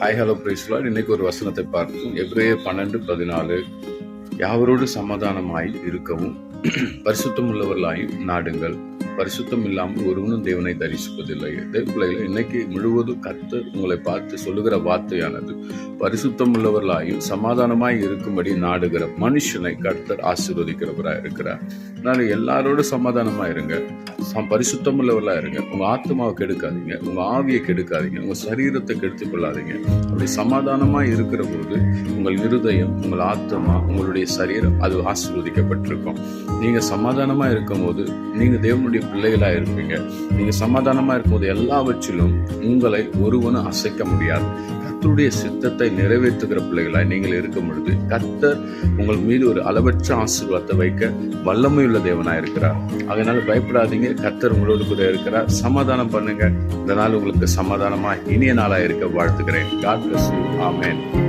Hi hello price Lord. இன்னைக்கு ஒரு வசனத்தை பார்ப்போம். எபிரேயர் 12:14. யாவரோடு சமாதானமாய் இருக்கவும் பரிசுத்தம் உள்ளவர்களாயும் நாடுங்கள், பரிசுத்தம் இல்லாமல் ஒருவனும் தேவனை தரிசிப்பதில்லை. தேவப்பிள்ளைகளை, இன்னைக்கு முழுவதும் கர்த்தர் உங்களை பார்த்து சொல்லுகிற வார்த்தையானது, பரிசுத்தம் உள்ளவர்களாயும் சமாதானமாய் இருக்கும்படி நாடுகிற மனுஷனை கர்த்தர் ஆசீர்வதிக்கிறவராக இருக்கிறார். அதனால எல்லாரோடும் சமாதானமா இருங்க, பரிசுத்தம் உள்ளவர்களா இருங்க. உங்க ஆத்மாவை கெடுக்காதீங்க, உங்க ஆவியை கெடுக்காதீங்க, உங்க சரீரத்தை கெடுத்துக் கொள்ளாதீங்க. அப்படி சமாதானமா இருக்கிற போது உங்கள் இருதயம், உங்கள் ஆத்மா, உங்களுடைய சரீரம் அது ஆசீர்வதிக்கப்பட்டிருக்கும். நீங்க சமாதானமா இருக்கும் போது நீங்க தேவனுடைய பிள்ளைகளா இருப்பீங்க. நீங்க சமாதானமா இருக்கும்போது எல்லாவற்றிலும் உங்களை ஒருவனும் அசைக்க முடியாது. கர்த்தருடைய சித்தத்தை நிறைவேற்றுகிற பிள்ளைகளாய் நீங்கள் இருக்கும் பொழுது கர்த்தர் உங்கள் மீது ஒரு அளவற்ற ஆசீர்வாதத்தை வைக்க வல்லமையுள்ள தேவனா இருக்கிறார். அதனால பயப்படாதீங்க, கர்த்தர் உங்களோடு கூட இருக்கிறார். சமாதானம் பண்ணுங்க. இந்த நாள் உங்களுக்கு சமாதானமா இனிய நாளா இருக்க வாழ்த்துக்கிறேன். God bless you. Amen.